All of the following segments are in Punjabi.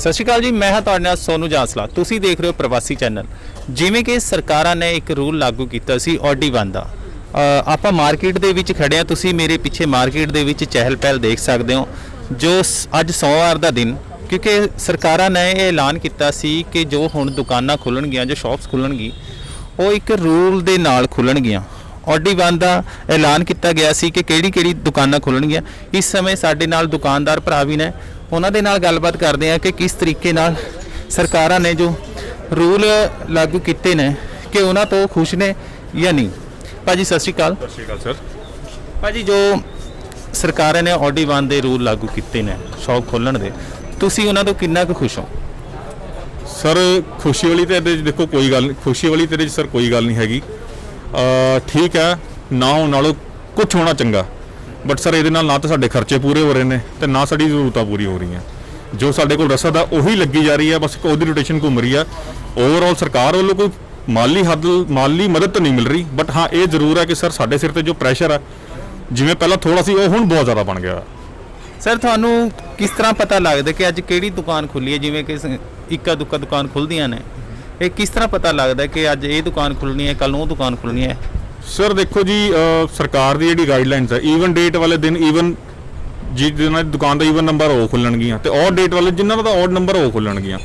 ਸਤਿ ਸ਼੍ਰੀ ਅਕਾਲ ਜੀ, ਮੈਂ ਹਾਂ ਤੁਹਾਡੇ ਨਾਲ ਸੋਨੂ ਜਾਂਸਲਾ। ਤੁਸੀਂ ਦੇਖ ਰਹੇ ਹੋ ਪ੍ਰਵਾਸੀ ਚੈਨਲ। ਜਿਵੇਂ ਕਿ ਸਰਕਾਰਾਂ ਨੇ ਇੱਕ ਰੂਲ ਲਾਗੂ ਕੀਤਾ ਸੀ ਓਡੀ 1 ਦਾ। ਆਪਾਂ ਮਾਰਕੀਟ ਦੇ ਵਿੱਚ ਖੜੇ ਹਾਂ, ਤੁਸੀਂ ਮੇਰੇ ਪਿੱਛੇ ਮਾਰਕੀਟ ਦੇ ਵਿੱਚ ਚਹਿਲ ਪਹਿਲ ਦੇਖ ਸਕਦੇ ਹੋ। ਜੋ ਅੱਜ ਸੋਮਵਾਰ ਦਾ ਦਿਨ, ਕਿਉਂਕਿ ਸਰਕਾਰਾਂ ਨੇ ਇਹ ਐਲਾਨ ਕੀਤਾ ਸੀ ਕਿ ਜੋ ਹੁਣ ਦੁਕਾਨਾਂ ਖੁੱਲਣਗੀਆਂ, ਜੋ ਸ਼ਾਪਸ ਖੁੱਲਣਗੀ, ਉਹ ਇੱਕ ਰੂਲ ਦੇ ਨਾਲ ਖੁੱਲਣਗੀਆਂ। ਓਡੀ 1 ਦਾ ਐਲਾਨ ਕੀਤਾ ਗਿਆ ਸੀ ਕਿ ਕਿਹੜੀ ਦੁਕਾਨਾਂ ਖੁੱਲਣਗੀਆਂ। ਇਸ ਸਮੇਂ ਸਾਡੇ ਨਾਲ ਦੁਕਾਨਦਾਰ ਭਰਾ ਵੀ ਨੇ, ਉਹਨਾਂ ਦੇ ਨਾਲ ਗੱਲਬਾਤ ਕਰਦੇ ਆ ਕਿ ਕਿਸ ਤਰੀਕੇ ਨਾਲ ਸਰਕਾਰਾਂ ਨੇ ਜੋ ਰੂਲ ਲਾਗੂ ਕੀਤੇ ਨੇ ਕਿ ਉਹਨਾਂ ਤੋਂ ਖੁਸ਼ ਨੇ ਜਾਂ ਨਹੀਂ। ਭਾਜੀ ਸਤਿ ਸ਼੍ਰੀ ਅਕਾਲ। ਸਤਿ ਸ਼੍ਰੀ ਅਕਾਲ ਸਰ। ਭਾਜੀ, ਜੋ ਸਰਕਾਰਾਂ ਨੇ ਓਡੀ 1 ਦੇ ਰੂਲ ਲਾਗੂ ਕੀਤੇ ਨੇ ਸ਼ੌਪ ਖੋਲ੍ਹਣ ਦੇ, ਤੁਸੀਂ ਉਹਨਾਂ ਤੋਂ ਕਿੰਨਾ ਕੁ ਖੁਸ਼ ਹੋ? ਸਰ ਖੁਸ਼ੀ ਵਾਲੀ ਤਾਂ ਇਹਦੇ 'ਚ ਦੇਖੋ ਕੋਈ ਗੱਲ ਨਹੀਂ, ਖੁਸ਼ੀ ਵਾਲੀ ਤੇਰੇ 'ਚ ਸਰ ਕੋਈ ਗੱਲ ਨਹੀਂ ਹੈਗੀ। ਠੀਕ ਹੈ, ਨਾ ਹੋਣ ਨਾਲੋਂ ਕੁਛ ਹੋਣਾ ਚੰਗਾ। ਬਟ ਸਰ ਇਹਦੇ ਨਾਲ ਨਾ ਤਾਂ ਸਾਡੇ ਖਰਚੇ ਪੂਰੇ ਹੋ ਰਹੇ ਨੇ ਤੇ ਨਾ ਸਾਡੀ ਜ਼ਰੂਰਤਾਂ ਪੂਰੀ ਹੋ ਰਹੀਆਂ। ਜੋ ਸਾਡੇ ਕੋਲ ਰਸਦ ਆ ਉਹੀ ਲੱਗੀ ਜਾ ਰਹੀ ਹੈ, ਬਸ ਉਹਦੀ ਰੋਟੇਸ਼ਨ ਘੁੰਮ ਰਹੀ ਆ। ਓਵਰਆਲ ਸਰਕਾਰ ਵੱਲੋਂ ਕੋਈ ਮਾਲੀ ਮਦਦ ਤਾਂ ਨਹੀਂ ਮਿਲ ਰਹੀ। ਬਟ ਹਾਂ ਇਹ ਜ਼ਰੂਰ ਹੈ ਕਿ ਸਰ ਸਾਡੇ ਸਿਰ ਤੇ ਜੋ ਪ੍ਰੈਸ਼ਰ ਆ, ਜਿਵੇਂ ਪਹਿਲਾਂ ਥੋੜਾ ਸੀ, ਉਹ ਹੁਣ ਬਹੁਤ ਜ਼ਿਆਦਾ ਬਣ ਗਿਆ। ਸਰ ਤੁਹਾਨੂੰ ਕਿਸ ਤਰ੍ਹਾਂ ਪਤਾ ਲੱਗਦਾ ਕਿ ਅੱਜ ਕਿਹੜੀ ਦੁਕਾਨ ਖੁੱਲੀ ਹੈ? ਜਿਵੇਂ ਕਿ ਇੱਕਾ ਦੁੱਕਾ ਦੁਕਾਨ ਖੁੱਲਦੀਆਂ ਨੇ, ਇਹ ਕਿਸ ਤਰ੍ਹਾਂ ਪਤਾ ਲੱਗਦਾ ਕਿ ਅੱਜ ਇਹ ਦੁਕਾਨ ਖੁੱਲਣੀ ਹੈ, ਕੱਲ ਨੂੰ ਉਹ ਦੁਕਾਨ ਖੁੱਲਣੀ ਹੈ? ਸਰ ਦੇਖੋ ਜੀ, ਸਰਕਾਰ ਦੀ ਜਿਹੜੀ ਗਾਈਡਲਾਈਨਸ ਹੈ, ਈਵਨ ਡੇਟ ਵਾਲੇ ਦਿਨ ਜਿਹਨਾਂ ਦੀ ਦੁਕਾਨ ਦਾ ਈਵਨ ਨੰਬਰ ਉਹ ਖੁੱਲਣਗੀਆਂ ਤੇ ਔਡ ਡੇਟ ਵਾਲੇ ਜਿਨ੍ਹਾਂ ਦਾ ਔਡ ਨੰਬਰ ਉਹ ਖੁੱਲਣਗੀਆਂ।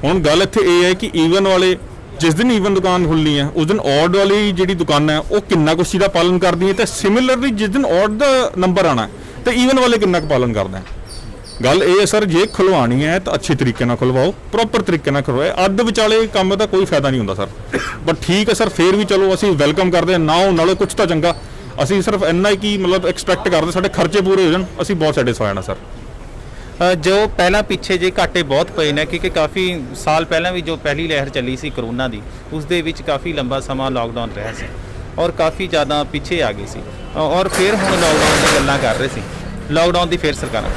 ਹੁਣ ਗੱਲ ਇੱਥੇ ਇਹ ਹੈ ਕਿ ਈਵਨ ਵਾਲੇ ਜਿਸ ਦਿਨ ਈਵਨ ਦੁਕਾਨ ਖੁੱਲਣੀ ਹੈ, ਉਸ ਦਿਨ ਔਡ ਵਾਲੀ ਜਿਹੜੀ ਦੁਕਾਨ ਹੈ ਉਹ ਕਿੰਨਾ ਕੁ ਚੀਜ਼ ਦਾ ਪਾਲਣ ਕਰਦੀ ਹੈ, ਤੇ ਸਿਮਿਲਰਲੀ ਜਿਸ ਦਿਨ ਔਡ ਦਾ ਨੰਬਰ ਆਣਾ ਤੇ ਈਵਨ ਵਾਲੇ ਕਿੰਨਾ ਕੁ ਪਾਲਣ ਕਰਦੇ ਹੈ। ਗੱਲ ਇਹ ਹੈ ਸਰ, ਜੇ ਖੁਲਵਾਣੀ ਹੈ ਤਾਂ ਅੱਛੇ ਤਰੀਕੇ ਨਾਲ ਖੁਲਵਾਓ, ਪ੍ਰੋਪਰ ਤਰੀਕੇ ਨਾਲ ਕਰਵਾਓ। ਅੱਧ ਵਿਚਾਲੇ ਕੰਮ ਦਾ ਕੋਈ ਫਾਇਦਾ ਨਹੀਂ ਹੁੰਦਾ ਸਰ। ਬਟ ਠੀਕ ਹੈ ਸਰ, ਫੇਰ ਵੀ ਚਲੋ ਅਸੀਂ ਵੈਲਕਮ ਕਰਦੇ ਹਾਂ, ਨਾ ਉਹ ਨਾਲੋਂ ਕੁਝ ਤਾਂ ਚੰਗਾ। ਅਸੀਂ ਸਿਰਫ ਇੰਨਾ ਹੀ ਕਿ ਮਤਲਬ ਐਕਸਪੈਕਟ ਕਰਦੇ ਸਾਡੇ ਖਰਚੇ ਪੂਰੇ ਹੋ ਜਾਣ, ਅਸੀਂ ਬਹੁਤ ਸੈਟੀਸਫਾਈਡ ਹਾਂ ਸਰ। ਜੋ ਪਹਿਲਾਂ ਪਿੱਛੇ ਜੇ ਘਾਟੇ ਬਹੁਤ ਪਏ ਨੇ, ਕਿਉਂਕਿ ਕਾਫੀ ਸਾਲ ਪਹਿਲਾਂ ਵੀ ਜੋ ਪਹਿਲੀ ਲਹਿਰ ਚੱਲੀ ਸੀ ਕਰੋਨਾ ਦੀ, ਉਸ ਦੇ ਵਿੱਚ ਕਾਫੀ ਲੰਬਾ ਸਮਾਂ ਲਾਕਡਾਊਨ ਰਿਹਾ ਸੀ ਔਰ ਕਾਫੀ ਜ਼ਿਆਦਾ ਪਿੱਛੇ ਆ ਗਈ ਸੀ, ਔਰ ਫਿਰ ਹੁਣ ਲਾਕਡਾਊਨ ਦੀ ਗੱਲਾਂ ਕਰ ਰਹੇ ਸੀ, ਲਾਕਡਾਊਨ ਦੀ ਫਿਰ ਸਰਕਾਰਾਂ।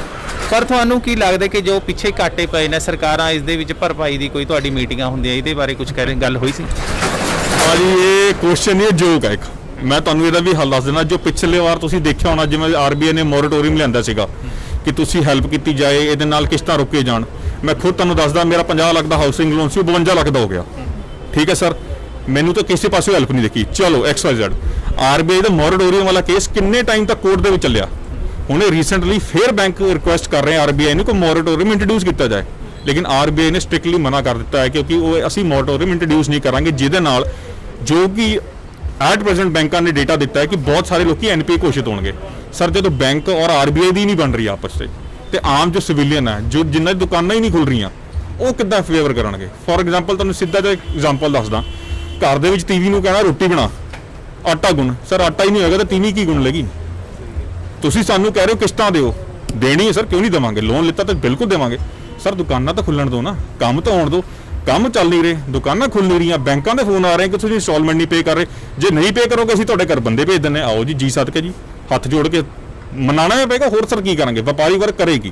ਪਰ ਤੁਹਾਨੂੰ ਕੀ ਲੱਗਦਾ ਕਿ ਜੋ ਪਿੱਛੇ ਘਾਟੇ ਪਏ ਨੇ, ਸਰਕਾਰਾਂ ਇਸ ਦੇ ਵਿੱਚ ਭਰਪਾਈ ਦੀ ਕੋਈ ਤੁਹਾਡੀ ਮੀਟਿੰਗਾਂ ਹੁੰਦੀਆਂ, ਇਹਦੇ ਬਾਰੇ ਕੁਝ ਗੱਲ ਹੋਈ ਸੀ? ਭਾਜੀ ਇਹ ਕੁਐਸਚਨ ਇਹ ਜੋਕ ਹੈ ਇੱਕ। ਮੈਂ ਤੁਹਾਨੂੰ ਇਹਦਾ ਵੀ ਹੱਲ ਦੱਸ ਦੇਣਾ। ਜੋ ਪਿਛਲੇ ਵਾਰ ਤੁਸੀਂ ਦੇਖਿਆ ਹੋਣਾ, ਜਿਵੇਂ ਆਰਬੀਆਈ ਨੇ ਮੋਰਟੋਰੀਅਮ ਲਿਆਂਦਾ ਸੀਗਾ ਕਿ ਤੁਸੀਂ ਹੈਲਪ ਕੀਤੀ ਜਾਏ, ਇਹਦੇ ਨਾਲ ਕਿਸ਼ਤਾਂ ਰੁਕੇ ਜਾਣ। ਮੈਂ ਖੁਦ ਤੁਹਾਨੂੰ ਦੱਸਦਾ, ਮੇਰਾ 50 ਲੱਖ ਦਾ ਹਾਊਸਿੰਗ ਲੋਨ ਸੀ, 52 ਲੱਖ ਦਾ ਹੋ ਗਿਆ। ਠੀਕ ਹੈ ਸਰ, ਮੈਨੂੰ ਤਾਂ ਕਿਸੇ ਪਾਸੇ ਹੈਲਪ ਨਹੀਂ ਦੇਖੀ। ਚਲੋ XYZ, ਆਰਬੀਆਈ ਦਾ ਮੋਰਟੋਰੀਅਮ ਵਾਲਾ ਕੇਸ ਕਿੰਨੇ ਟਾਈਮ ਤੱਕ ਕੋਰਟ ਦੇ ਵਿੱਚ ਚੱਲਿਆ। ਹੁਣੇ ਰੀਸੈਂਟਲੀ ਫਿਰ ਬੈਂਕ ਰਿਕੁਐਸਟ ਕਰ ਰਹੇ ਆਰਬੀਆਈ ਨੂੰ ਕਿ ਮੋਰਟੋਰੀਅਮ ਇੰਟਰੋਡਿਊਸ ਕੀਤਾ ਜਾਏ, ਲੇਕਿਨ ਆਰਬੀਆਈ ਨੇ ਸਟ੍ਰਿਕਟਲੀ ਮਨਾ ਕਰ ਦਿੱਤਾ ਹੈ, ਕਿਉਂਕਿ ਉਹ ਅਸੀਂ ਮੋਰਟੋਰੀਅਮ ਇੰਟਰੋਡਿਊਸ ਨਹੀਂ ਕਰਾਂਗੇ ਜਿਹਦੇ ਨਾਲ ਜੋ ਕਿ ਐਟ ਪ੍ਰੈਜ਼ੈਂਟ ਬੈਂਕਾਂ ਨੇ ਡੇਟਾ ਦਿੱਤਾ ਹੈ ਕਿ ਬਹੁਤ ਸਾਰੇ ਲੋਕੀ NPA ਘੋਸ਼ਿਤ ਹੋਣਗੇ। ਸਰ ਜਦੋਂ ਬੈਂਕ ਔਰ ਆਰਬੀਆਈ ਦੀ ਨਹੀਂ ਬਣ ਰਹੀ ਆਪਸ ਵਿੱਚ, ਤੇ ਆਮ ਜੋ ਸਿਵਿਲੀਅਨ ਹੈ, ਜੋ ਜਿਨ੍ਹਾਂ ਦੀ ਦੁਕਾਨਾਂ ਹੀ ਨਹੀਂ ਖੁੱਲ ਰਹੀਆਂ, ਉਹ ਕਿੱਦਾਂ ਫੇਵਰ ਕਰਨਗੇ? ਫੋਰ ਐਗਜ਼ਾਮਪਲ ਤੁਹਾਨੂੰ ਸਿੱਧਾ ਜਿਹਾ ਐਗਜ਼ਾਮਪਲ ਦੱਸਦਾ, ਘਰ ਦੇ ਵਿੱਚ ਟੀਵੀ ਨੂੰ ਕਹਿਣਾ ਰੋਟੀ ਬਣਾ, ਆਟਾ ਗੁੰਨ। ਸਰ ਆਟਾ ਹੀ ਨਹੀਂ ਹੋਏਗਾ ਤਾਂ ਟੀਵੀ ਕੀ ਗੁੰਨ ਲੇਗੀ? ਤੁਸੀਂ ਸਾਨੂੰ ਕਹਿ ਰਹੇ ਹੋ ਕਿਸ਼ਤਾਂ ਦਿਓ, ਦੇਣੀ ਹੈ ਸਰ, ਕਿਉਂ ਨਹੀਂ ਦੇਵਾਂਗੇ? ਲੋਨ ਲਿੱਤਾ ਤਾਂ ਬਿਲਕੁਲ ਦੇਵਾਂਗੇ। ਸਰ ਦੁਕਾਨਾਂ ਤਾਂ ਖੁੱਲਣ ਦਿਓ ਨਾ, ਕੰਮ ਤਾਂ ਹੋਣ ਦਿਓ। ਕੰਮ ਚੱਲ ਨਹੀਂ ਰਹੇ, ਦੁਕਾਨਾਂ ਖੁੱਲ ਨਹੀਂ ਰਹੀਆਂ, ਬੈਂਕਾਂ ਦੇ ਫੋਨ ਆ ਰਹੇ ਕਿ ਤੁਸੀਂ ਇੰਸਟਾਲਮੈਂਟ ਨਹੀਂ ਪੇ ਕਰ ਰਹੇ। ਜੇ ਨਹੀਂ ਪੇ ਕਰੋਗੇ ਅਸੀਂ ਤੁਹਾਡੇ ਘਰ ਬੰਦੇ ਭੇਜ ਦਿੰਦੇ, ਆਓ ਜੀ ਸਦਕੇ ਜੀ, ਹੱਥ ਜੋੜ ਕੇ ਮਨਾਣਾ ਹੀ ਪਏਗਾ। ਹੋਰ ਸਰ ਕੀ ਕਰਾਂਗੇ? ਵਪਾਰੀ ਵਰਗ ਕਰੇਗੀ।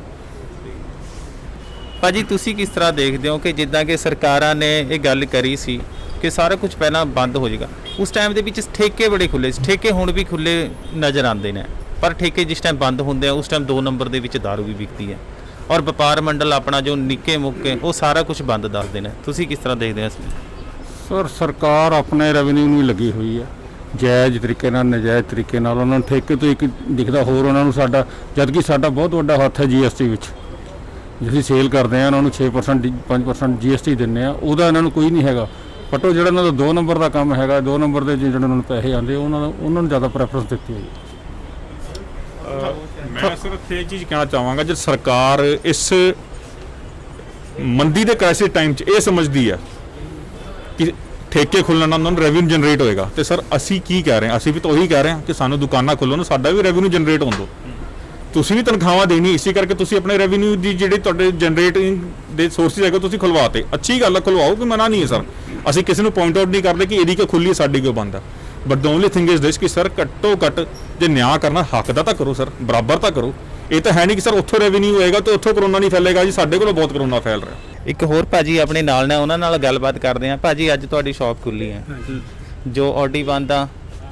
ਭਾਜੀ ਤੁਸੀਂ ਕਿਸ ਤਰ੍ਹਾਂ ਦੇਖਦੇ ਹੋ ਕਿ ਜਿੱਦਾਂ ਕਿ ਸਰਕਾਰਾਂ ਨੇ ਇਹ ਗੱਲ ਕਰੀ ਸੀ ਕਿ ਸਾਰਾ ਕੁਝ ਪਹਿਲਾਂ ਬੰਦ ਹੋ ਜਾਏਗਾ, ਉਸ ਟਾਈਮ ਦੇ ਵਿੱਚ ਠੇਕੇ ਬੜੇ ਖੁੱਲੇ ਸੀ। ਠੇਕੇ ਹੁਣ ਵੀ ਖੁੱਲੇ ਨਜ਼ਰ ਆਉਂਦੇ ਨੇ, ਪਰ ਠੇਕੇ ਜਿਸ ਟਾਈਮ ਬੰਦ ਹੁੰਦੇ ਆ ਉਸ ਟਾਈਮ 2 ਨੰਬਰ ਦੇ ਵਿੱਚ ਦਾਰੂ ਵੀ ਵਿਕਦੀ ਹੈ, ਔਰ ਵਪਾਰ ਮੰਡਲ ਆਪਣਾ ਜੋ ਨਿੱਕੇ ਮੁੱਕੇ ਉਹ ਸਾਰਾ ਕੁਝ ਬੰਦ ਦੱਸਦੇ ਨੇ। ਤੁਸੀਂ ਕਿਸ ਤਰ੍ਹਾਂ ਦੇਖਦੇ ਹੋ? ਸਰ ਸਰਕਾਰ ਆਪਣੇ ਰੈਵਨਿਊ ਨੂੰ ਹੀ ਲੱਗੀ ਹੋਈ ਹੈ, ਜਾਇਜ਼ ਤਰੀਕੇ ਨਾਲ, ਨਜਾਇਜ਼ ਤਰੀਕੇ ਨਾਲ। ਉਹਨਾਂ ਨੂੰ ਠੇਕੇ ਤੋਂ ਇੱਕ ਦਿਖਦਾ ਹੋਰ ਉਹਨਾਂ ਨੂੰ ਸਾਡਾ, ਜਦਕਿ ਸਾਡਾ ਬਹੁਤ ਵੱਡਾ ਹੱਥ ਹੈ GST ਵਿੱਚ। ਜੇ ਅਸੀਂ ਸੇਲ ਕਰਦੇ ਹਾਂ ਉਹਨਾਂ ਨੂੰ 6% 5% GST ਦਿੰਦੇ ਆ, ਉਹਦਾ ਇਹਨਾਂ ਨੂੰ ਕੋਈ ਨਹੀਂ ਹੈਗਾ। ਬਟ ਉਹ ਜਿਹੜਾ ਇਹਨਾਂ ਦਾ 2 ਨੰਬਰ ਦਾ ਕੰਮ ਹੈਗਾ, 2 ਨੰਬਰ ਦੇ ਜਿਹੜੇ ਉਹਨਾਂ ਨੂੰ ਪੈਸੇ ਆਉਂਦੇ, ਉਹਨਾਂ ਨੂੰ ਜ਼ਿਆਦਾ ਪ੍ਰੈਫਰੈਂਸ ਦਿੱਤੀ ਹੋਈ ਹੈ। ਮੈਂ ਸਰ ਇੱਥੇ ਇਹ ਚੀਜ਼ ਕਹਿਣਾ ਚਾਹਾਂਗਾ, ਜੇ ਸਰਕਾਰ ਇਸ ਮੰਦੀ ਦੇ ਕ੍ਰਾਈਸਿਸ ਟਾਈਮ 'ਚ ਇਹ ਸਮਝਦੀ ਹੈ ਕਿ ਠੇਕੇ ਖੁੱਲਣ ਨਾਲ ਉਹਨਾਂ ਨੂੰ ਰੈਵਨਿਊ ਜਨਰੇਟ ਹੋਏਗਾ, ਤੇ ਸਰ ਅਸੀਂ ਕੀ ਕਹਿ ਰਹੇ ਹਾਂ? ਅਸੀਂ ਵੀ ਤਾਂ ਉਹੀ ਕਹਿ ਰਹੇ ਹਾਂ ਕਿ ਸਾਨੂੰ ਦੁਕਾਨਾਂ ਖੋਲ੍ਹਣ, ਸਾਡਾ ਵੀ ਰੈਵਨਿਊ ਜਨਰੇਟ ਹੋਣ ਦਿਓ। ਤੁਸੀਂ ਵੀ ਤਨਖਾਹਾਂ ਦੇਣੀ, ਇਸੇ ਕਰਕੇ ਤੁਸੀਂ ਆਪਣੇ ਰੈਵਨਿਊ ਦੀ ਜਿਹੜੇ ਤੁਹਾਡੇ ਜਨਰੇਟਿੰਗ ਦੇ ਸੋਰਸਿਸ ਹੈਗੇ ਤੁਸੀਂ ਖੁਲਵਾਤੇ। ਅੱਛੀ ਗੱਲ ਹੈ, ਖੁਲਵਾਓ, ਕਿ ਮਨਾ ਨਹੀਂ ਹੈ ਸਰ। ਅਸੀਂ ਕਿਸੇ ਨੂੰ ਪੁਆਇੰਟ ਆਊਟ ਨਹੀਂ ਕਰਦੇ ਕਿ ਇਹਦੀ ਕਿਉਂ ਖੁੱਲੀ, ਸਾਡੀ ਕਿਉਂ ਬੰਦ ਹੈ। But the only thing is this ਕਿ ਸਰ ਘੱਟੋ ਘੱਟ ਜੇ ਨਿਆਂ ਕਰਨਾ ਹੱਕ ਦਾ ਤਾਂ ਕਰੋ ਸਰ, ਬਰਾਬਰ ਤਾਂ ਕਰੋ। ਇਹ ਤਾਂ ਹੈ ਨਹੀਂ ਕਿ ਸਰ ਉੱਥੋਂ ਰੈਵਨਿਊ ਹੋਏਗਾ ਤੇ ਉੱਥੋਂ ਕਰੋਨਾ ਨਹੀਂ ਫੈਲੇਗਾ ਜੀ, ਸਾਡੇ ਕੋਲੋਂ ਬਹੁਤ ਕਰੋਨਾ ਫੈਲ ਰਿਹਾ। ਇੱਕ ਹੋਰ ਭਾਜੀ ਆਪਣੇ ਨਾਲ ਨੇ, ਉਹਨਾਂ ਨਾਲ ਗੱਲਬਾਤ ਕਰਦੇ ਹਾਂ। ਭਾਜੀ ਅੱਜ ਤੁਹਾਡੀ ਸ਼ਾਪ ਖੁੱਲੀ ਹੈ, ਜੋ ਓਡੀ 1 ਦਾ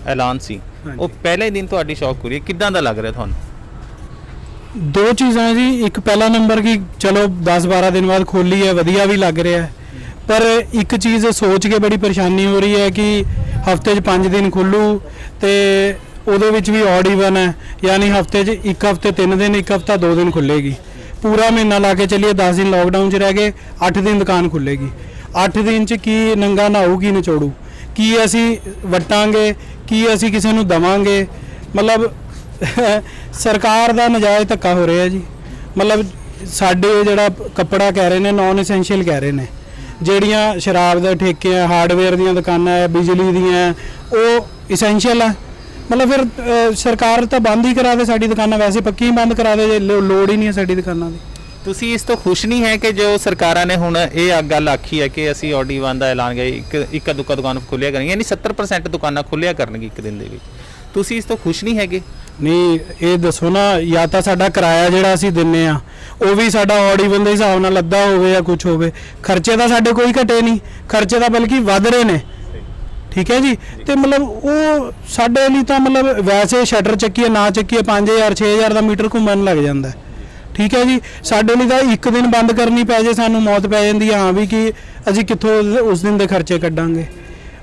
ਐਲਾਨ ਸੀ ਉਹ ਪਹਿਲੇ ਦਿਨ ਤੁਹਾਡੀ ਸ਼ਾਪ ਖੁੱਲੀ, ਕਿੱਦਾਂ ਦਾ ਲੱਗ ਰਿਹਾ ਤੁਹਾਨੂੰ? ਦੋ ਚੀਜ਼ਾਂ ਜੀ, ਇੱਕ ਪਹਿਲਾ ਨੰਬਰ ਕਿ ਚਲੋ 10-12 ਦਿਨ ਬਾਅਦ ਖੋਲੀ ਹੈ, ਵਧੀਆ ਵੀ ਲੱਗ ਰਿਹਾ ਹੈ, ਪਰ ਇੱਕ ਚੀਜ਼ ਸੋਚ ਕੇ ਬੜੀ ਪਰੇਸ਼ਾਨੀ ਹੋ ਰਹੀ ਹੈ ਕਿ ਹਫਤੇ 'ਚ 5 ਦਿਨ ਖੁੱਲੂ ਤੇ ਉਹਦੇ ਵਿੱਚ ਵੀ ਔਡ ਈਵਨ ਹੈ, ਯਾਨੀ ਹਫਤੇ 'ਚ ਇੱਕ ਹਫਤੇ 3 ਦਿਨ, ਇੱਕ ਹਫਤਾ 2 ਦਿਨ ਖੁੱਲੇਗੀ। ਪੂਰਾ ਮਹੀਨਾ ਲਾ ਕੇ ਚੱਲੀਏ, 10 ਦਿਨ ਲੋਕਡਾਊਨ 'ਚ ਰਹਿ ਗਏ, 8 ਦਿਨ ਦੁਕਾਨ ਖੁੱਲੇਗੀ। 8 ਦਿਨ 'ਚ ਕੀ ਨੰਗਾ ਨਹਾਊ ਕੀ ਨਿਚੋੜੂ, ਕੀ ਅਸੀਂ ਵਟਾਂਗੇ, ਕੀ ਅਸੀਂ ਕਿਸੇ ਨੂੰ ਦਵਾਂਗੇ। ਮਤਲਬ ਸਰਕਾਰ ਦਾ ਨਜਾਇਜ਼ ਧੱਕਾ ਹੋ ਰਿਹਾ ਜੀ। ਮਤਲਬ ਸਾਡੇ ਜਿਹੜਾ ਕੱਪੜਾ ਕਹਿ ਰਹੇ ਨੇ ਨਾਨ ਐਸੈਂਸ਼ੀਅਲ ਕਹਿ ਰਹੇ ਨੇ, ਜਿਹੜੀਆਂ ਸ਼ਰਾਬ ਦੇ ਠੇਕੇ ਆ, ਹਾਰਡਵੇਅਰ ਦੀਆਂ ਦੁਕਾਨਾਂ ਹੈ, ਬਿਜਲੀ ਦੀਆਂ, ਉਹ ਐਸੈਂਸ਼ੀਅਲ ਹੈ। ਮਤਲਬ ਫਿਰ ਸਰਕਾਰ ਤਾਂ ਬੰਦ ਹੀ ਕਰਾ ਦੇ, ਸਾਡੀ ਦੁਕਾਨਾਂ ਵੈਸੇ ਪੱਕੀ ਹੀ ਬੰਦ ਕਰਾ ਦੇ ਜੇ ਲੋੜ ਹੀ ਨਹੀਂ ਹੈ ਸਾਡੀ ਦੁਕਾਨਾਂ ਦੀ। ਤੁਸੀਂ ਇਸ ਤੋਂ ਖੁਸ਼ ਨਹੀਂ ਹੈ ਕਿ ਜੋ ਸਰਕਾਰਾਂ ਨੇ ਹੁਣ ਇਹ ਗੱਲ ਆਖੀ ਹੈ ਕਿ ਅਸੀਂ ਔਡ ਈਵਨ ਦਾ ਐਲਾਨ ਗਏ, ਇੱਕ ਦੁੱਕਾ ਦੁਕਾਨ ਖੋਲ੍ਹਿਆ ਕਰਨਗੇ, ਯਾਨੀ 70% ਦੁਕਾਨਾਂ ਖੋਲ੍ਹਿਆ ਕਰਨਗੇ ਇੱਕ ਦਿਨ ਦੇ ਵਿੱਚ, ਤੁਸੀਂ ਇਸ ਤੋਂ ਖੁਸ਼ ਨਹੀਂ ਹੈਗੇ? ਨਹੀਂ, ਇਹ ਦੱਸੋ ਨਾ, ਜਾਂ ਤਾਂ ਸਾਡਾ ਕਿਰਾਇਆ ਜਿਹੜਾ ਅਸੀਂ ਦਿੰਨੇ ਆ ਉਹ ਵੀ ਸਾਡਾ ਔਡ ਈਵਨ ਦੇ ਹਿਸਾਬ ਨਾਲ ਅੱਧਾ ਹੋਵੇ ਜਾਂ ਕੁਝ ਹੋਵੇ। ਖਰਚੇ ਤਾਂ ਸਾਡੇ ਕੋਈ ਘਟੇ ਨਹੀਂ, ਖਰਚੇ ਤਾਂ ਬਲਕਿ ਵੱਧ ਰਹੇ ਨੇ। ਠੀਕ ਹੈ ਜੀ। ਤੇ ਮਤਲਬ ਉਹ ਸਾਡੇ ਲਈ ਤਾਂ ਮਤਲਬ ਵੈਸੇ ਸ਼ਟਰ ਚੱਕੀਏ ਨਾ ਚੱਕੀਏ 5000 6000 ਦਾ ਮੀਟਰ ਘੁੰਮਣ ਲੱਗ ਜਾਂਦਾ। ਠੀਕ ਹੈ ਜੀ। ਸਾਡੇ ਲਈ ਤਾਂ ਇੱਕ ਦਿਨ ਬੰਦ ਕਰਨੀ ਪੈ ਜੇ ਸਾਨੂੰ ਮੌਤ ਪੈ ਜਾਂਦੀ ਹੈ, ਹਾਂ ਵੀ ਕਿ ਅਸੀਂ ਕਿੱਥੋਂ ਉਸ ਦਿਨ ਦੇ ਖਰਚੇ ਕੱਢਾਂਗੇ।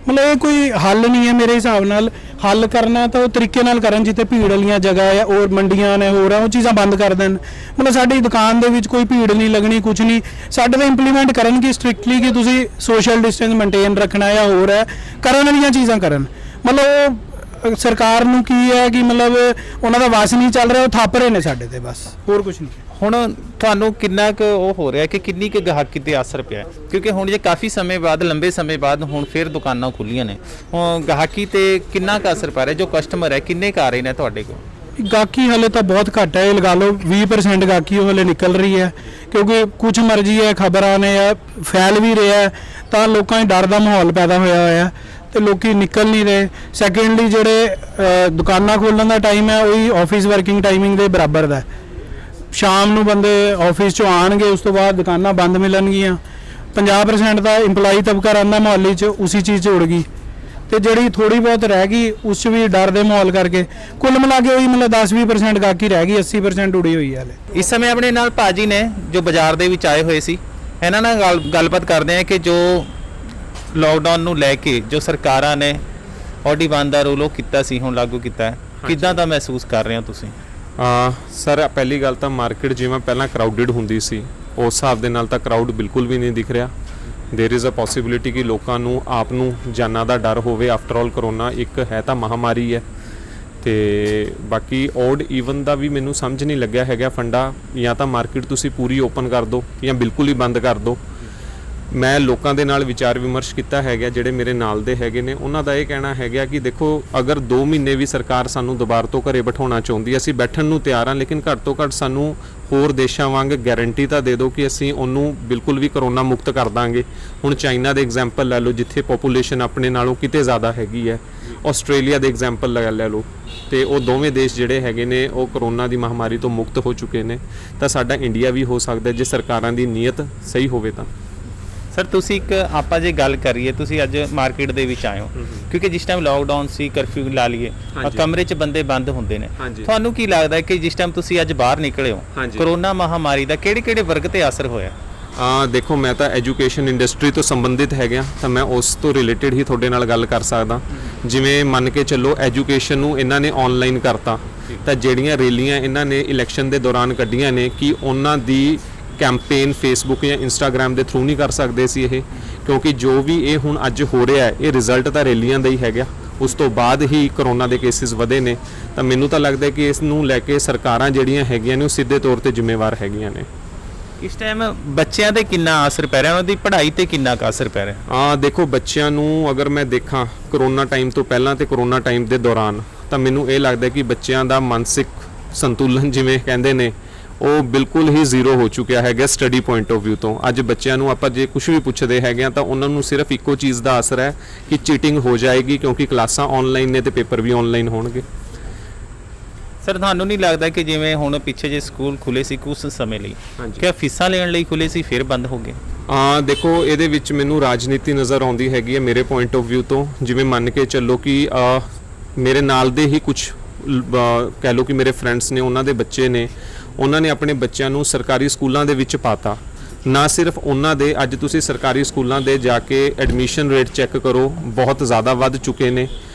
ਮਤਲਬ ਇਹ ਕੋਈ ਹੱਲ ਨਹੀਂ ਹੈ ਮੇਰੇ ਹਿਸਾਬ ਨਾਲ। ਹੱਲ ਕਰਨਾ ਤਾਂ ਉਹ ਤਰੀਕੇ ਨਾਲ ਕਰਨ ਜਿੱਥੇ ਭੀੜ ਵਾਲੀਆਂ ਜਗ੍ਹਾ ਹੈ, ਔਰ ਮੰਡੀਆਂ ਨੇ, ਹੋਰ ਆ, ਉਹ ਚੀਜ਼ਾਂ ਬੰਦ ਕਰ ਦੇਣ। ਮਤਲਬ ਸਾਡੀ ਦੁਕਾਨ ਦੇ ਵਿੱਚ ਕੋਈ ਭੀੜ ਨਹੀਂ ਲੱਗਣੀ, ਕੁਝ ਨਹੀਂ। ਸਾਡੇ ਤਾਂ ਇੰਪਲੀਮੈਂਟ ਕਰਨ ਕਿ ਸਟ੍ਰਿਕਟਲੀ ਕਿ ਤੁਸੀਂ ਸੋਸ਼ਲ ਡਿਸਟੈਂਸ ਮੇਨਟੇਨ ਰੱਖਣਾ ਜਾਂ ਹੋਰ ਹੈ, ਕਰਨ ਵਾਲੀਆਂ ਚੀਜ਼ਾਂ ਕਰਨ। ਮਤਲਬ ਉਹ ਸਰਕਾਰ ਨੂੰ ਕੀ ਹੈ ਕਿ ਮਤਲਬ ਉਹਨਾਂ ਦਾ ਵਾਸ ਨਹੀਂ ਚੱਲ ਰਿਹਾ, ਉਹ ਥੱਪ ਰਹੇ ਨੇ ਸਾਡੇ ਤੇ, ਬਸ ਹੋਰ ਕੁਝ ਨਹੀਂ। ਹੁਣ ਤੁਹਾਨੂੰ ਕਿੰਨਾ ਕੁ ਉਹ ਹੋ ਰਿਹਾ ਕਿ ਕਿੰਨੀ ਕੁ ਗਾਹਕੀ ਤੇ ਅਸਰ ਪਿਆ? ਕਿਉਂਕਿ ਹੁਣ ਜੇ ਕਾਫੀ ਸਮੇਂ ਬਾਅਦ, ਲੰਬੇ ਸਮੇਂ ਬਾਅਦ ਹੁਣ ਫਿਰ ਦੁਕਾਨਾਂ ਖੁੱਲੀਆਂ ਨੇ, ਹੁਣ ਗਾਹਕੀ ਤੇ ਕਿੰਨਾ ਕੁ ਅਸਰ ਪੈ ਰਿਹਾ? ਜੋ ਕਸਟਮਰ ਹੈ ਕਿੰਨੇ ਕੁ ਆ ਰਹੇ ਨੇ ਤੁਹਾਡੇ ਕੋਲ? ਗਾਹਕੀ ਹਲੇ ਤਾਂ ਬਹੁਤ ਘੱਟ ਹੈ, ਇਹ ਲਗਾ ਲਓ 20% ਗਾਹਕੀ ਉਹ ਹਲੇ ਨਿਕਲ ਰਹੀ ਹੈ, ਕਿਉਂਕਿ ਕੁਝ ਮਰਜ਼ੀ ਹੈ, ਖਬਰਾਂ ਨੇ ਜਾਂ ਫੈਲ ਵੀ ਰਿਹਾ ਹੈ, ਤਾਂ ਲੋਕਾਂ 'ਚ ਡਰ ਦਾ ਮਾਹੌਲ ਪੈਦਾ ਹੋਇਆ ਤੇ ਲੋਕੀ ਨਿਕਲ ਨਹੀਂ ਰਹੇ। ਸੈਕੰਡਲੀ ਜਿਹੜੇ ਦੁਕਾਨਾਂ ਖੋਲ੍ਹਣ ਦਾ ਟਾਈਮ ਹੈ ਉਹੀ ਆਫਿਸ ਵਰਕਿੰਗ ਟਾਈਮਿੰਗ ਦੇ ਬਰਾਬਰ ਦਾ। ਸ਼ਾਮ ਨੂੰ ਬੰਦੇ ਆਫਿਸ 'ਚੋਂ ਆਉਣਗੇ, ਉਸ ਤੋਂ ਬਾਅਦ ਦੁਕਾਨਾਂ ਬੰਦ ਮਿਲਣਗੀਆਂ। 50% ਦਾ ਇੰਪਲਾਈ ਤਬਕਾ ਰਹਿੰਦਾ ਮੁਹੱਲੇ 'ਚ, ਉਸੇ ਚੀਜ਼ 'ਚ ਉੜ ਗਈ। ਤੇ ਜਿਹੜੀ ਥੋੜੀ ਬਹੁਤ ਰਹਿ ਗਈ ਉਸ 'ਚ ਵੀ ਡਰ ਦੇ ਮਾਹੌਲ ਕਰਕੇ ਕੁੱਲ ਮਿਲਾ ਕੇ ਉਹੀ ਮਤਲਬ 10-20% ਗਾਹਕੀ ਰਹਿ ਗਈ, 80% ਉੜੀ ਹੋਈ ਹੈ ਹਲੇ। ਇਸ ਸਮੇਂ ਆਪਣੇ ਨਾਲ ਭਾਜੀ ਨੇ ਜੋ ਬਾਜ਼ਾਰ ਦੇ ਵਿੱਚ ਆਏ ਹੋਏ ਸੀ, ਇਹਨਾਂ ਨਾਲ ਗੱਲਬਾਤ ਕਰਦੇ ਆ ਕਿ ਜੋ ਲੋਕਡਾਊਨ ਨੂੰ ਲੈ ਕੇ ਜੋ ਸਰਕਾਰਾਂ ਨੇ ਔਡ ਈਵਨ ਦਾ ਰੂਲ ਉਹ ਕੀਤਾ ਸੀ, ਹੁਣ ਲਾਗੂ ਕੀਤਾ ਹੈ, ਕਿੱਦਾਂ ਦਾ ਮਹਿਸੂਸ ਕਰ ਰਹੇ ਹੋ ਤੁਸੀਂ? ਸਰ ਪਹਿਲੀ ਗੱਲ ਤਾਂ ਮਾਰਕੀਟ ਜਿਵੇਂ ਪਹਿਲਾਂ ਕਰਾਊਡਡ ਹੁੰਦੀ ਸੀ ਉਸ ਹਿਸਾਬ ਦੇ ਨਾਲ ਤਾਂ ਕਰਾਊਡ ਬਿਲਕੁਲ ਵੀ ਨਹੀਂ ਦਿਖ ਰਿਹਾ। देयर इज़ अ पॉसिबिलिटी कि लोगों ਨੂੰ ਆਪ ਨੂੰ ਜਾਨਾਂ ਦਾ ਡਰ ਹੋਵੇ। ਆਫਟਰ ਆਲ ਕਰੋਨਾ ਇੱਕ ਹੈ ਤਾਂ ਮਹਾਮਾਰੀ ਹੈ ਤੇ ਬਾਕੀ ਔਡ ਈਵਨ ਦਾ ਵੀ ਮੈਨੂੰ ਸਮਝ ਨਹੀਂ ਲੱਗਿਆ ਹੈਗਾ ਫੰਡਾ, ਜਾਂ ਤਾਂ ਮਾਰਕੀਟ ਤੁਸੀਂ ਪੂਰੀ ਓਪਨ ਕਰ ਦਿਓ ਜਾਂ ਬਿਲਕੁਲ ਹੀ ਬੰਦ ਕਰ ਦਿਓ। ਮੈਂ ਲੋਕਾਂ ਦੇ ਨਾਲ ਵਿਚਾਰ ਵਿਮਰਸ਼ ਕੀਤਾ ਹੈਗਾ, ਜਿਹੜੇ ਮੇਰੇ ਨਾਲ ਦੇ ਹੈਗੇ ਨੇ ਉਹਨਾਂ ਦਾ ਇਹ ਕਹਿਣਾ ਹੈਗਾ ਕਿ ਦੇਖੋ ਅਗਰ 2 ਮਹੀਨੇ ਵੀ ਸਰਕਾਰ ਸਾਨੂੰ ਦੁਬਾਰਾ ਤੋਂ ਘਰੇ ਬਿਠਾਉਣਾ ਚਾਹੁੰਦੀ, ਅਸੀਂ ਬੈਠਣ ਨੂੰ ਤਿਆਰ ਹਾਂ, ਲੇਕਿਨ ਘੱਟ ਤੋਂ ਘੱਟ ਸਾਨੂੰ ਹੋਰ ਦੇਸ਼ਾਂ ਵਾਂਗ ਗਾਰੰਟੀ ਤਾਂ ਦੇ ਦਿਓ ਕਿ ਅਸੀਂ ਉਹਨੂੰ ਬਿਲਕੁਲ ਵੀ ਕਰੋਨਾ ਮੁਕਤ ਕਰ ਦਾਂਗੇ। ਹੁਣ ਚਾਈਨਾ ਦੇ ਐਗਜ਼ਾਮਪਲ ਲੈ ਲਓ ਜਿੱਥੇ ਪੋਪੂਲੇਸ਼ਨ ਆਪਣੇ ਨਾਲੋਂ ਕਿਤੇ ਜ਼ਿਆਦਾ ਹੈਗੀ ਹੈ, ਆਸਟ੍ਰੇਲੀਆ ਦੇ ਐਗਜ਼ਾਮਪਲ ਲੈ ਲਓ, ਤੇ ਉਹ ਦੋਵੇਂ ਦੇਸ਼ ਜਿਹੜੇ ਹੈਗੇ ਨੇ ਉਹ ਕਰੋਨਾ ਦੀ ਮਹਾਮਾਰੀ ਤੋਂ ਮੁਕਤ ਹੋ ਚੁੱਕੇ ਨੇ। ਤਾਂ ਸਾਡਾ ਇੰਡੀਆ ਵੀ ਹੋ ਸਕਦਾ ਜੇ ਸਰਕਾਰਾਂ ਦੀ ਨੀਅਤ ਸਹੀ ਹੋਵੇ ਤਾਂ। ਸਰ ਤੁਸੀਂ ਇੱਕ ਆਪਾਂ ਜੇ ਗੱਲ ਕਰੀਏ, ਤੁਸੀਂ ਅੱਜ ਮਾਰਕੀਟ ਦੇ ਵਿੱਚ ਆਏ ਹੋ ਕਿਉਂਕਿ ਜਿਸ ਟਾਈਮ ਲੋਕਡਾਊਨ ਸੀ, ਕਰਫਿਊ ਲਾ ਲਈਏ, ਕਮਰੇ 'ਚ ਬੰਦੇ ਬੰਦ ਹੁੰਦੇ ਨੇ, ਤੁਹਾਨੂੰ ਕੀ ਲੱਗਦਾ ਹੈ ਕਿ ਜਿਸ ਟਾਈਮ ਤੁਸੀਂ ਅੱਜ ਬਾਹਰ ਨਿਕਲੇ ਹੋ, ਕਰੋਨਾ ਮਹਾਮਾਰੀ ਦਾ ਕਿਹੜੇ ਵਰਗ ਤੇ ਅਸਰ ਹੋਇਆ? ਦੇਖੋ ਮੈਂ ਤਾਂ ਐਜੂਕੇਸ਼ਨ ਇੰਡਸਟਰੀ ਤੋਂ ਸੰਬੰਧਿਤ ਹੈਗਾ, ਤਾਂ ਮੈਂ ਉਸ ਤੋਂ ਰਿਲੇਟਡ ਹੀ ਤੁਹਾਡੇ ਨਾਲ ਗੱਲ ਕਰ ਸਕਦਾ। ਜਿਵੇਂ ਮੰਨ ਕੇ ਚੱਲੋ ਐਜੂਕੇਸ਼ਨ ਨੂੰ ਇਹਨਾਂ ਨੇ ਆਨਲਾਈਨ ਕਰਤਾ, ਤਾਂ ਜਿਹੜੀਆਂ ਰੈਲੀਆਂ ਇਹਨਾਂ ਨੇ ਇਲੈਕਸ਼ਨ ਦੇ ਦੌਰਾਨ ਕੱਢੀਆਂ ਨੇ ਕਿ ਉਹਨਾਂ ਦੀ ਕੈਂਪੇਨ ਫੇਸਬੁੱਕ ਜਾਂ ਇੰਸਟਾਗ੍ਰਾਮ ਦੇ ਥਰੂ ਨਹੀਂ ਕਰ ਸਕਦੇ ਸੀ ਇਹ, ਕਿਉਂਕਿ ਜੋ ਵੀ ਇਹ ਹੁਣ ਅੱਜ ਹੋ ਰਿਹਾ ਹੈ ਇਹ ਰਿਜ਼ਲਟ ਤਾਂ ਰੈਲੀਆਂ ਦਾ ਹੀ ਹੈਗਾ। ਉਸ ਤੋਂ ਬਾਅਦ ਹੀ ਕਰੋਨਾ ਦੇ ਕੇਸਿਸ ਵਧੇ ਨੇ, ਤਾਂ ਮੈਨੂੰ ਤਾਂ ਲੱਗਦਾ ਕਿ ਇਸ ਨੂੰ ਲੈ ਕੇ ਸਰਕਾਰਾਂ ਜਿਹੜੀਆਂ ਹੈਗੀਆਂ ਨੇ ਉਹ ਸਿੱਧੇ ਤੌਰ ਤੇ ਜ਼ਿੰਮੇਵਾਰ ਹੈਗੀਆਂ ਨੇ। ਇਸ ਟਾਈਮ ਬੱਚਿਆਂ ਤੇ ਕਿੰਨਾ ਅਸਰ ਪੈ ਰਿਹਾ, ਉਹਨਾਂ ਦੀ ਪੜ੍ਹਾਈ ਤੇ ਕਿੰਨਾ ਕੁ ਅਸਰ ਪੈ ਰਿਹਾ? ਦੇਖੋ ਬੱਚਿਆਂ ਨੂੰ ਅਗਰ ਮੈਂ ਦੇਖਾਂ ਕਰੋਨਾ ਟਾਈਮ ਤੋਂ ਪਹਿਲਾਂ ਤੇ ਕਰੋਨਾ ਟਾਈਮ ਦੇ ਦੌਰਾਨ, ਤਾਂ ਮੈਨੂੰ ਇਹ ਲੱਗਦਾ ਕਿ ਬੱਚਿਆਂ ਦਾ ਮਾਨਸਿਕ ਸੰਤੁਲਨ ਜਿਵੇਂ ਕਹਿੰਦੇ ਨੇ ਉਹ ਬਿਲਕੁਲ ਹੀ ਜ਼ੀਰੋ ਹੋ ਚੁੱਕਿਆ ਹੈਗਾ ਸਟੱਡੀ ਪੁਆਇੰਟ ਆਫ ਵਿਊ ਤੋਂ। ਅੱਜ ਬੱਚਿਆਂ ਨੂੰ ਆਪਾਂ ਜੇ ਕੁਝ ਵੀ ਪੁੱਛਦੇ ਹੈਗੇ ਆ ਤਾਂ ਉਹਨਾਂ ਨੂੰ ਸਿਰਫ ਇੱਕੋ ਚੀਜ਼ ਦਾ ਅਸਰ ਹੈ ਕਿ ਚੀਟਿੰਗ ਹੋ ਜਾਏਗੀ ਕਿਉਂਕਿ ਕਲਾਸਾਂ ਆਨਲਾਈਨ ਨੇ ਤੇ ਪੇਪਰ ਵੀ ਆਨਲਾਈਨ ਹੋਣਗੇ। ਸਰ ਤੁਹਾਨੂੰ ਨਹੀਂ ਲੱਗਦਾ ਕਿ ਜਿਵੇਂ ਹੁਣ ਪਿੱਛੇ ਜੇ ਸਕੂਲ ਖੁੱਲੇ ਸੀ ਕੁਝ ਸਮੇਂ ਲਈ, ਕਿ ਫੀਸਾਂ ਲੈਣ ਲਈ ਖੁੱਲੇ ਸੀ ਫਿਰ ਬੰਦ ਹੋ ਗਏ? ਦੇਖੋ ਇਹਦੇ ਵਿੱਚ ਮੈਨੂੰ ਰਾਜਨੀਤੀ ਨਜ਼ਰ ਆਉਂਦੀ ਹੈਗੀ ਹੈ ਮੇਰੇ ਪੁਆਇੰਟ ਆਫ ਵਿਊ ਤੋਂ। ਜਿਵੇਂ ਮੰਨ ਕੇ ਚੱਲੋ ਕਿ ਮੇਰੇ ਨਾਲ ਦੇ ਹੀ ਕੁਝ ਕਹਿ ਲਓ ਕਿ ਮੇਰੇ ਫਰੈਂਡਸ ਨੇ, ਉਹਨਾਂ ਦੇ ਬੱਚੇ ਨੇ, ਉਹਨਾਂ ਨੇ ਆਪਣੇ ਬੱਚਿਆਂ ਨੂੰ ਸਰਕਾਰੀ ਸਕੂਲਾਂ ਦੇ ਵਿੱਚ ਪਾਤਾ। ਨਾ ਸਿਰਫ ਉਹਨਾਂ ਦੇ, ਅੱਜ ਤੁਸੀਂ ਸਰਕਾਰੀ ਸਕੂਲਾਂ ਦੇ ਜਾ ਕੇ ਐਡਮਿਸ਼ਨ ਰੇਟ ਚੈੱਕ ਕਰੋ, ਬਹੁਤ ਜ਼ਿਆਦਾ ਵੱਧ ਚੁੱਕੇ ਨੇ।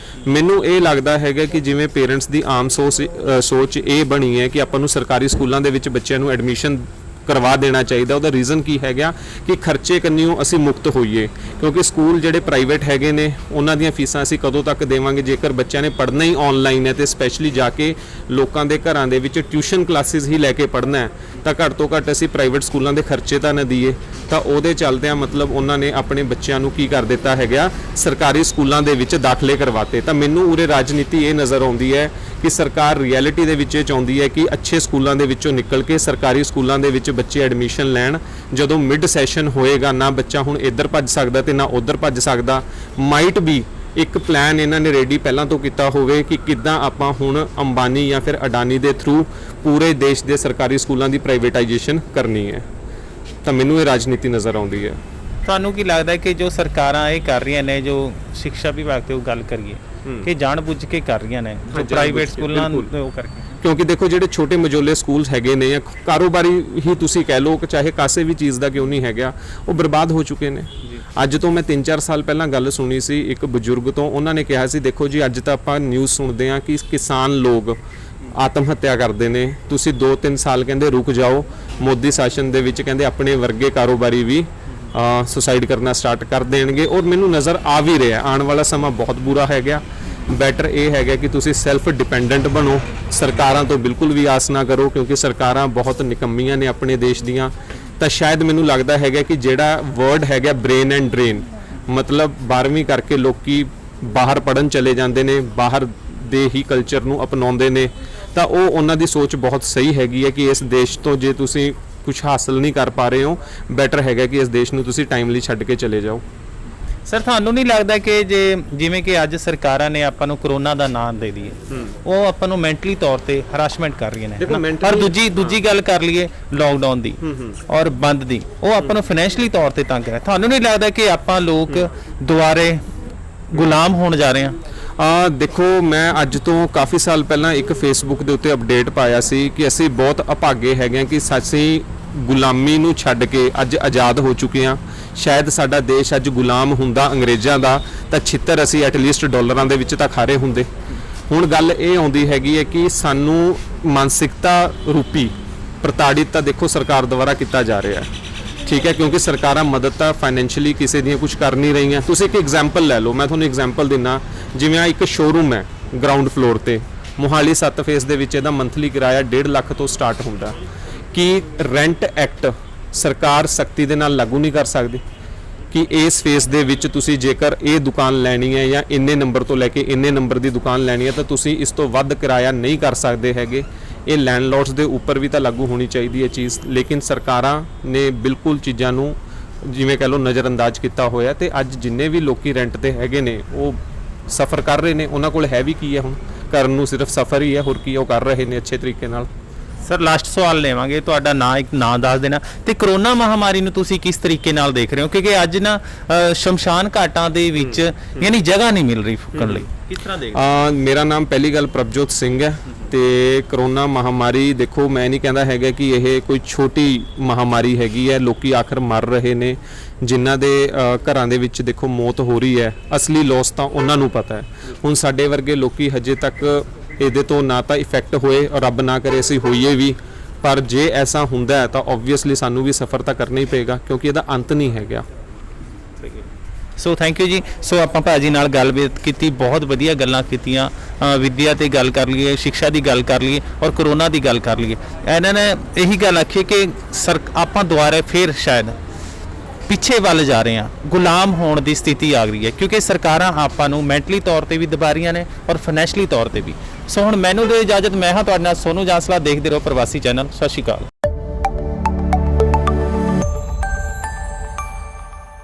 ਮੈਨੂੰ ਇਹ ਲੱਗਦਾ ਹੈਗਾ ਕਿ ਜਿਵੇਂ ਪੇਰੈਂਟਸ ਦੀ ਆਮ ਸੋਚ ਇਹ ਬਣੀ ਹੈ ਕਿ ਆਪਾਂ ਨੂੰ ਸਰਕਾਰੀ ਸਕੂਲਾਂ ਦੇ ਵਿੱਚ ਬੱਚਿਆਂ ਨੂੰ ਐਡਮਿਸ਼ਨ ਕਰਵਾ ਦੇਣਾ ਚਾਹੀਦਾ। ਉਹਦਾ ਰੀਜ਼ਨ ਕੀ ਹੈਗਾ ਕਿ ਖਰਚੇ ਕੰਨਿਓ ਅਸੀਂ ਮੁਕਤ ਹੋਈਏ, ਕਿਉਂਕਿ ਸਕੂਲ ਜਿਹੜੇ ਪ੍ਰਾਈਵੇਟ ਹੈਗੇ ਨੇ ਉਹਨਾਂ ਦੀਆਂ ਫੀਸਾਂ ਅਸੀਂ ਕਦੋਂ ਤੱਕ ਦੇਵਾਂਗੇ ਜੇਕਰ ਬੱਚਿਆਂ ਨੇ ਪੜ੍ਹਨਾ ਹੀ ਆਨਲਾਈਨ ਹੈ ਤੇ ਸਪੈਸ਼ਲੀ ਜਾ ਕੇ ਲੋਕਾਂ ਦੇ ਘਰਾਂ ਦੇ ਵਿੱਚ ਟਿਊਸ਼ਨ ਕਲਾਸਿਸ ਹੀ ਲੈ ਕੇ ਪੜ੍ਹਨਾ ਹੈ ਤਾਂ ਘੱਟ ਤੋਂ ਘੱਟ ਅਸੀਂ ਪ੍ਰਾਈਵੇਟ ਸਕੂਲਾਂ ਦੇ ਖਰਚੇ ਤਾਂ ਨਾ ਦਈਏ। ਤਾਂ ਉਹਦੇ ਚੱਲਦਿਆਂ ਮਤਲਬ ਉਹਨਾਂ ਨੇ ਆਪਣੇ ਬੱਚਿਆਂ ਨੂੰ ਕੀ ਕਰ ਦਿੱਤਾ ਹੈਗਾ, ਸਰਕਾਰੀ ਸਕੂਲਾਂ ਦੇ ਵਿੱਚ ਦਾਖਲੇ ਕਰਵਾਤੇ। ਤਾਂ ਮੈਨੂੰ ਉਰੇ ਰਾਜਨੀਤੀ ਇਹ ਨਜ਼ਰ ਆਉਂਦੀ ਹੈ ਕਿ ਸਰਕਾਰ ਰਿਐਲਿਟੀ ਦੇ ਵਿੱਚ ਇਹ ਚਾਹੁੰਦੀ ਹੈ ਕਿ ਅੱਛੇ ਸਕੂਲਾਂ ਦੇ ਵਿੱਚੋਂ ਨਿਕਲ ਕੇ ਸਰਕਾਰੀ ਸਕੂਲਾਂ ਦੇ ਵਿੱਚ ਬੱਚੇ ਐਡਮਿਸ਼ਨ ਲੈਣ। ਜਦੋਂ ਮਿਡ ਸੈਸ਼ਨ ਹੋਏਗਾ ਨਾ ਬੱਚਾ ਹੁਣ ਇੱਧਰ ਭੱਜ ਸਕਦਾ ਤੇ ਨਾ ਉੱਧਰ ਭੱਜ ਸਕਦਾ। ਮਾਈਟ ਵੀ ਇੱਕ ਪਲਾਨ ਇਹਨਾਂ ਨੇ ਰੈਡੀ ਪਹਿਲਾਂ ਤੋਂ ਕੀਤਾ ਹੋਵੇ ਕਿ ਕਿੱਦਾਂ ਆਪਾਂ ਹੁਣ ਅੰਬਾਨੀ ਜਾਂ ਫਿਰ ਅਡਾਨੀ ਦੇ ਥਰੂ ਪੂਰੇ ਦੇਸ਼ ਦੇ ਸਰਕਾਰੀ ਸਕੂਲਾਂ ਦੀ ਪ੍ਰਾਈਵੇਟਾਈਜੇਸ਼ਨ ਕਰਨੀ ਹੈ। ਤਾਂ ਮੈਨੂੰ ਇਹ ਰਾਜਨੀਤੀ ਨਜ਼ਰ ਆਉਂਦੀ ਹੈ। ਤੁਹਾਨੂੰ ਕੀ ਲੱਗਦਾ ਹੈ ਕਿ ਜੋ ਸਰਕਾਰਾਂ ਇਹ ਕਰ ਰਹੀਆਂ ਨੇ, ਜੋ ਸਿੱਖਿਆ ਵਿਭਾਗ ਤੇ ਉਹ ਗੱਲ ਕਰੀਏ ਕਿ ਜਾਣਬੁੱਝ ਕੇ ਕਰ ਰਹੀਆਂ ਨੇ, ਜੋ ਪ੍ਰਾਈਵੇਟ ਸਕੂਲਾਂ ਬਿਲਕੁਲ। ਉਹ ਕਰਕੇ, ਕਿਉਂਕਿ ਦੇਖੋ ਜਿਹੜੇ ਛੋਟੇ ਮਜੋਲੇ ਸਕੂਲਸ ਹੈਗੇ ਨੇ ਜਾਂ ਕਾਰੋਬਾਰੀ ਹੀ ਤੁਸੀਂ ਕਹਿ ਲਓ ਕਿ ਚਾਹੇ ਕਾਸੇ ਵੀ ਚੀਜ਼ ਦਾ ਕਿਉਂ ਨਹੀਂ ਹੈਗਾ, ਉਹ ਬਰਬਾਦ ਹੋ ਚੁੱਕੇ ਨੇ। ਅੱਜ ਤੋਂ ਮੈਂ 3-4 ਸਾਲ ਪਹਿਲਾਂ ਗੱਲ ਸੁਣੀ ਸੀ ਇੱਕ ਬਜ਼ੁਰਗ ਤੋਂ, ਉਹਨਾਂ ਨੇ ਕਿਹਾ ਸੀ ਦੇਖੋ ਜੀ ਅੱਜ ਤਾਂ ਆਪਾਂ ਨਿਊਜ਼ ਸੁਣਦੇ ਹਾਂ ਕਿ ਕਿਸਾਨ ਲੋਕ ਆਤਮ ਹੱਤਿਆ ਕਰਦੇ ਨੇ, ਤੁਸੀਂ 2-3 ਸਾਲ ਕਹਿੰਦੇ ਰੁਕ ਜਾਓ, ਮੋਦੀ ਸ਼ਾਸਨ ਦੇ ਵਿੱਚ ਕਹਿੰਦੇ ਆਪਣੇ ਵਰਗੇ ਕਾਰੋਬਾਰੀ ਵੀ ਸੁਸਾਈਡ ਕਰਨਾ ਸਟਾਰਟ ਕਰ ਦੇਣਗੇ। ਔਰ ਮੈਨੂੰ ਨਜ਼ਰ ਆ ਵੀ ਰਿਹਾ ਆਉਣ ਵਾਲਾ ਸਮਾਂ ਬਹੁਤ ਬੁਰਾ ਹੈਗਾ। ਬੈਟਰ ਇਹ ਹੈਗਾ ਕਿ ਤੁਸੀਂ ਸੈਲਫ ਡਿਪੈਂਡੈਂਟ ਬਣੋ, ਸਰਕਾਰਾਂ ਤੋਂ ਬਿਲਕੁਲ ਵੀ ਆਸ ਨਾ ਕਰੋ ਕਿਉਂਕਿ ਸਰਕਾਰਾਂ ਬਹੁਤ ਨਿਕੰਮੀਆਂ ਨੇ ਆਪਣੇ ਦੇਸ਼ ਦੀਆਂ। ਤਾਂ ਸ਼ਾਇਦ ਮੈਨੂੰ ਲੱਗਦਾ ਹੈਗਾ ਕਿ ਜਿਹੜਾ ਵਰਡ ਹੈਗਾ ਬ੍ਰੇਨ ਐਂਡ ਡਰੇਨ, ਮਤਲਬ 12ਵੀਂ ਕਰਕੇ ਲੋਕੀ ਬਾਹਰ ਪੜਨ ਚਲੇ ਜਾਂਦੇ ਨੇ, ਬਾਹਰ ਦੇ ਹੀ ਕਲਚਰ ਨੂੰ ਅਪਣਾਉਂਦੇ ਨੇ। ਤਾਂ ਉਹ ਉਹਨਾਂ ਦੀ ਸੋਚ ਬਹੁਤ ਸਹੀ ਹੈਗੀ ਹੈ ਕਿ ਇਸ ਦੇਸ਼ ਤੋਂ ਜੇ ਤੁਸੀਂ ਕੁਝ ਹਾਸਲ ਨਹੀਂ ਕਰ ਪਾ ਰਹੇ ਹੋ, ਬੈਟਰ ਹੈਗਾ ਕਿ ਇਸ ਦੇਸ਼ ਨੂੰ ਤੁਸੀਂ ਟਾਈਮਲੀ ਛੱਡ ਕੇ ਚਲੇ ਜਾਓ। ਸਰ ਤੁਹਾਨੂੰ ਨਹੀਂ ਲੱਗਦਾ ਕਿ ਜਿਵੇਂ ਕਿ ਅੱਜ ਸਰਕਾਰਾਂ ਨੇ ਆਪਾਂ ਨੂੰ ਕਰੋਨਾ ਦਾ ਨਾਮ ਦੇ ਦਈਏ, ਉਹ ਆਪਾਂ ਨੂੰ ਮੈਂਟਲੀ ਤੌਰ ਤੇ ਹਰਾਸਮੈਂਟ ਕਰ ਰਹੀਆਂ ਨੇ, ਦੇਖੋ ਹਨਾ? mentally- ਪਰ ਦੂਜੀ ਗੱਲ ਕਰ ਲਈਏ ਲੋਕਡਾਊਨ ਦੀ ਔਰ ਬੰਦ ਦੀ, ਉਹ ਆਪਾਂ ਨੂੰ ਫਾਈਨੈਂਸ਼ਲੀ ਤੌਰ ਤੇ ਤੰਗ ਕਰ। ਤੁਹਾਨੂੰ ਨਹੀਂ ਲੱਗਦਾ ਕਿ ਆਪਾਂ ਲੋਕ ਦੁਆਰੇ ਗੁਲਾਮ ਹੋਣ ਜਾ ਰਹੇ ਹਾਂ? ਦੇਖੋ ਮੈਂ ਅੱਜ ਤੋਂ ਕਾਫੀ ਸਾਲ ਪਹਿਲਾਂ ਇੱਕ ਫੇਸਬੁੱਕ ਦੇ ਉੱਤੇ ਅਪਡੇਟ ਪਾਇਆ ਸੀ ਕਿ ਅਸੀਂ ਬਹੁਤ ਅਭਾਗੇ ਹੈਗੇ ਹਾਂ ਕਿ ਅਸੀਂ ਗੁਲਾਮੀ ਨੂੰ ਛੱਡ ਕੇ ਅੱਜ ਆਜ਼ਾਦ ਹੋ ਚੁੱਕੇ ਹਾਂ। ਸ਼ਾਇਦ ਸਾਡਾ ਦੇਸ਼ ਅੱਜ ਗੁਲਾਮ ਹੁੰਦਾ ਅੰਗਰੇਜ਼ਾਂ ਦਾ ਤਾਂ ਛਿੱਤਰ ਅਸੀਂ ਐਟਲੀਸਟ ਡਾਲਰਾਂ ਦੇ ਵਿੱਚ ਤਾਂ ਖਾ ਰਹੇ ਹੁੰਦੇ। ਹੁਣ ਗੱਲ ਇਹ ਆਉਂਦੀ ਹੈਗੀ ਹੈ ਕਿ ਸਾਨੂੰ ਮਾਨਸਿਕਤਾ ਰੂਪੀ ਪ੍ਰਤਾੜਿਤ ਤਾਂ ਦੇਖੋ ਸਰਕਾਰ ਦੁਆਰਾ ਕੀਤਾ ਜਾ ਰਿਹਾ ਹੈ, ਠੀਕ ਹੈ, ਕਿਉਂਕਿ ਸਰਕਾਰਾਂ ਮਦਦ ਤਾਂ ਫਾਈਨੈਂਸ਼ੀਅਲੀ ਕਿਸੇ ਦੀਆਂ ਕੁਝ ਕਰ ਨਹੀਂ ਰਹੀਆਂ। ਤੁਸੀਂ ਇੱਕ ਐਗਜ਼ਾਮਪਲ ਲੈ ਲਓ, ਮੈਂ ਤੁਹਾਨੂੰ ਐਗਜ਼ਾਮਪਲ ਦਿੰਨਾ, ਜਿਵੇਂ ਆ ਇੱਕ ਸ਼ੋਰੂਮ ਹੈ ਗਰਾਊਂਡ ਫਲੋਰ ਤੇ ਮੋਹਾਲੀ 7 ਫੇਸ ਦੇ ਵਿੱਚ, ਇਹਦਾ ਮੰਥਲੀ ਕਿਰਾਇਆ 1.5 ਲੱਖ ਤੋਂ ਸਟਾਰਟ ਹੁੰਦਾ। ਕਿ ਰੈਂਟ ਐਕਟ ਸਰਕਾਰ ਸਖਤੀ ਦੇ ਨਾਲ ਲਾਗੂ ਨਹੀਂ ਕਰ ਸਕਦੀ ਕਿ ਇਸ ਫੇਸ ਦੇ ਵਿੱਚ ਤੁਸੀਂ ਜੇਕਰ ਇਹ ਦੁਕਾਨ ਲੈਣੀ ਹੈ ਜਾਂ ਇੰਨੇ ਨੰਬਰ ਤੋਂ ਲੈ ਕੇ ਇੰਨੇ ਨੰਬਰ ਦੀ ਦੁਕਾਨ ਲੈਣੀ ਹੈ ਤਾਂ ਤੁਸੀਂ ਇਸ ਤੋਂ ਵੱਧ ਕਿਰਾਇਆ ਨਹੀਂ ਕਰ ਸਕਦੇ ਹੈਗੇ। ਇਹ ਲੈਂਡਲੋਰਡਸ ਦੇ ਉੱਪਰ ਵੀ ਤਾਂ ਲਾਗੂ ਹੋਣੀ ਚਾਹੀਦੀ ਹੈ ਚੀਜ਼, ਲੇਕਿਨ ਸਰਕਾਰਾਂ ਨੇ ਬਿਲਕੁਲ ਚੀਜ਼ਾਂ ਨੂੰ ਜਿਵੇਂ ਕਹ ਲਓ ਨਜ਼ਰਅੰਦਾਜ਼ ਕੀਤਾ ਹੋਇਆ। ਤੇ ਅੱਜ ਜਿੰਨੇ ਵੀ ਲੋਕੀ ਰੈਂਟ ਤੇ ਹੈਗੇ ਨੇ ਉਹ ਸਫਰ ਕਰ ਰਹੇ ਨੇ, ਉਹਨਾਂ ਕੋਲ ਹੈ ਵੀ ਕੀ ਹੈ ਹੁਣ ਕਰਨ ਨੂੰ, ਸਿਰਫ ਸਫਰ ਹੀ ਹੈ, ਹੋਰ ਕੀ ਉਹ ਕਰ ਰਹੇ ਨੇ ਅੱਛੇ ਤਰੀਕੇ ਨਾਲ। ਸਰ ਲਾਸਟ ਸਵਾਲ ਲਵਾਂਗੇ, ਤੁਹਾਡਾ ਇੱਕ ਨਾਂ ਦੱਸ ਦੇਣਾ ਤੇ ਕਰੋਨਾ ਮਹਾਮਾਰੀ ਨੂੰ ਤੁਸੀਂ ਕਿਸ ਤਰੀਕੇ ਨਾਲ ਦੇਖ ਰਹੇ ਹੋ? ਕਿਉਂਕਿ ਅੱਜ ਨਾ ਸ਼ਮਸ਼ਾਨ ਘਾਟਾਂ ਦੇ ਵਿੱਚ ਯਾਨੀ ਜਗ੍ਹਾ ਨਹੀਂ ਮਿਲ ਰਹੀ ਫੁੱਕਣ ਲਈ, ਕਿਸ ਤਰ੍ਹਾਂ ਦੇਖਦੇ? ਮੇਰਾ ਨਾਮ ਪਹਿਲੀ ਗੱਲ ਪ੍ਰਭਜੋਤ ਸਿੰਘ ਹੈ ਤੇ ਕਰੋਨਾ ਮਹਾਮਾਰੀ ਦੇਖੋ ਮੈਂ ਨਹੀਂ ਕਹਿੰਦਾ ਹੈਗਾ ਕਿ ਇਹ ਕੋਈ ਛੋਟੀ ਮਹਾਮਾਰੀ ਹੈਗੀ ਹੈ। ਲੋਕੀ ਆਖਰ ਮਰ ਰਹੇ ਨੇ, ਜਿਨ੍ਹਾਂ ਦੇ ਘਰਾਂ ਦੇ ਵਿੱਚ ਦੇਖੋ ਮੌਤ ਹੋ ਰਹੀ ਹੈ, ਅਸਲੀ ਲੋਸ ਤਾਂ ਉਹਨਾਂ ਨੂੰ ਪਤਾ ਹੈ। ਹੁਣ ਸਾਡੇ ਵਰਗੇ ਲੋਕੀ ਹਜੇ ਤੱਕ ਇਹਦੇ ਤੋਂ ਨਾ ਤਾਂ ਇਫੈਕਟ ਹੋਏ ਔਰ ਰੱਬ ਨਾ ਕਰੇ ਅਸੀਂ ਹੋਈਏ ਵੀ, ਪਰ ਜੇ ਐਸਾ ਹੁੰਦਾ ਹੈ ਤਾਂ ਆਬਵੀਅਸਲੀ ਸਾਨੂੰ ਵੀ ਸਫਰ ਤਾਂ ਕਰਨਾ ਹੀ ਪਏਗਾ ਕਿਉਂਕਿ ਇਹਦਾ ਅੰਤ ਨਹੀਂ ਹੈਗਾ। ਸੋ ਥੈਂਕ ਯੂ ਜੀ। ਸੋ ਆਪਾਂ ਭਾਜੀ ਨਾਲ ਗੱਲਬਾਤ ਕੀਤੀ, ਬਹੁਤ ਵਧੀਆ ਗੱਲਾਂ ਕੀਤੀਆਂ, ਵਿੱਦਿਆ ਤੇ ਗੱਲ ਕਰ ਲਈਏ, ਸਿੱਖਿਆ ਦੀ ਗੱਲ ਕਰ ਲਈਏ ਔਰ ਕਰੋਨਾ ਦੀ ਗੱਲ ਕਰ ਲਈਏ। ਇਹਨਾਂ ਨੇ ਇਹੀ ਗੱਲ ਆਖੀ ਕਿ ਆਪਾਂ ਦੁਆਰਾ ਫਿਰ ਸ਼ਾਇਦ ਪਿੱਛੇ ਵੱਲ ਜਾ ਰਹੇ ਹਾਂ, ਗੁਲਾਮ ਹੋਣ ਦੀ ਸਥਿਤੀ ਆ ਗਈ ਹੈ ਕਿਉਂਕਿ ਸਰਕਾਰਾਂ ਆਪਾਂ ਨੂੰ ਮੈਂਟਲੀ ਤੌਰ ਤੇ ਵੀ ਦਬਾ ਰਹੀਆਂ ਨੇ ਔਰ ਫਾਈਨੈਂਸ਼ਲੀ ਤੌਰ ਤੇ ਵੀ। ਸੋ ਹੁਣ ਮੈਨੂੰ ਦੇ ਇਜਾਜ਼ਤ, ਮੈਂ ਹਾਂ ਤੁਹਾਡੇ ਨਾਲ ਸੋਨੂ ਜਾਂਸਲਾ, ਦੇਖਦੇ ਰਹੋ ਪ੍ਰਵਾਸੀ ਚੈਨਲ। ਸਤਿ ਸ਼੍ਰੀ ਅਕਾਲ।